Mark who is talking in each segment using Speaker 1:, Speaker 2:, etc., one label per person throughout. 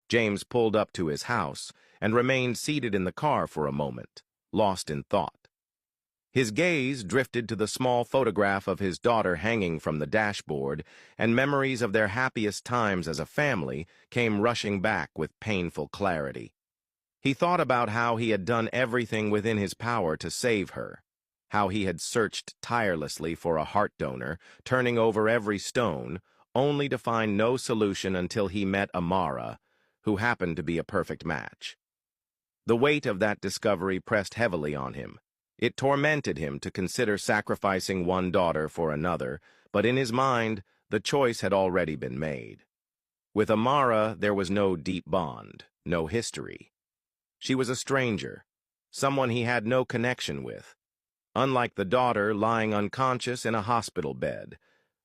Speaker 1: James pulled up to his house and remained seated in the car for a moment, lost in thought. His gaze drifted to the small photograph of his daughter hanging from the dashboard, and memories of their happiest times as a family came rushing back with painful clarity. He thought about how he had done everything within his power to save her, how he had searched tirelessly for a heart donor, turning over every stone, only to find no solution until he met Amara, who happened to be a perfect match. The weight of that discovery pressed heavily on him. It tormented him to consider sacrificing one daughter for another, but in his mind, the choice had already been made. With Amara, there was no deep bond, no history. She was a stranger, someone he had no connection with. Unlike the daughter lying unconscious in a hospital bed,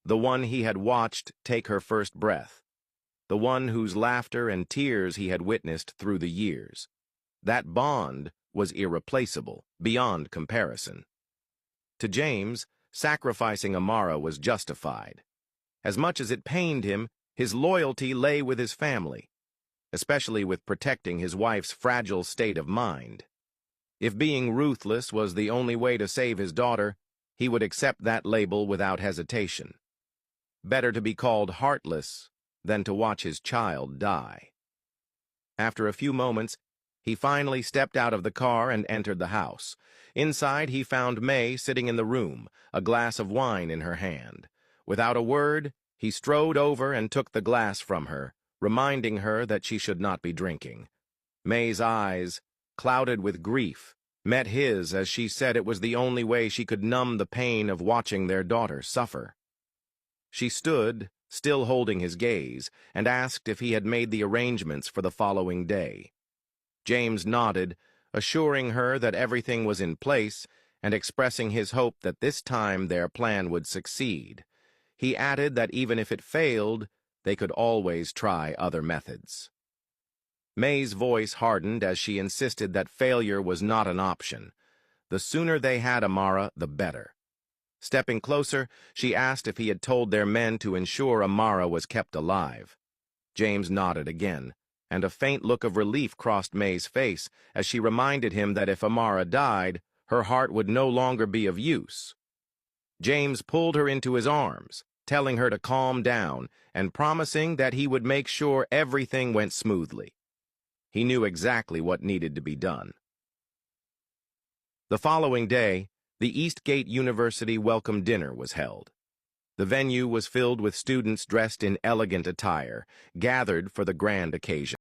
Speaker 1: the one he had watched take her first breath, the one whose laughter and tears he had witnessed through the years. That bond was irreplaceable, beyond comparison. To James, sacrificing Amara was justified. As much as it pained him, his loyalty lay with his family, especially with protecting his wife's fragile state of mind. If being ruthless was the only way to save his daughter, he would accept that label without hesitation. Better to be called heartless than to watch his child die. After a few moments, he finally stepped out of the car and entered the house. Inside, he found May sitting in the room, a glass of wine in her hand. Without a word, he strode over and took the glass from her, reminding her that she should not be drinking. May's eyes, clouded with grief, met his as she said it was the only way she could numb the pain of watching their daughter suffer. She stood, still holding his gaze, and asked if he had made the arrangements for the following day. James nodded, assuring her that everything was in place and expressing his hope that this time their plan would succeed. He added that even if it failed, they could always try other methods. May's voice hardened as she insisted that failure was not an option. The sooner they had Amara, the better. Stepping closer, she asked if he had told their men to ensure Amara was kept alive. James nodded again, and a faint look of relief crossed May's face as she reminded him that if Amara died, her heart would no longer be of use. James pulled her into his arms, telling her to calm down and promising that he would make sure everything went smoothly. He knew exactly what needed to be done. The following day, the Eastgate University welcome dinner was held. The venue was filled with students dressed in elegant attire, gathered for the grand occasion.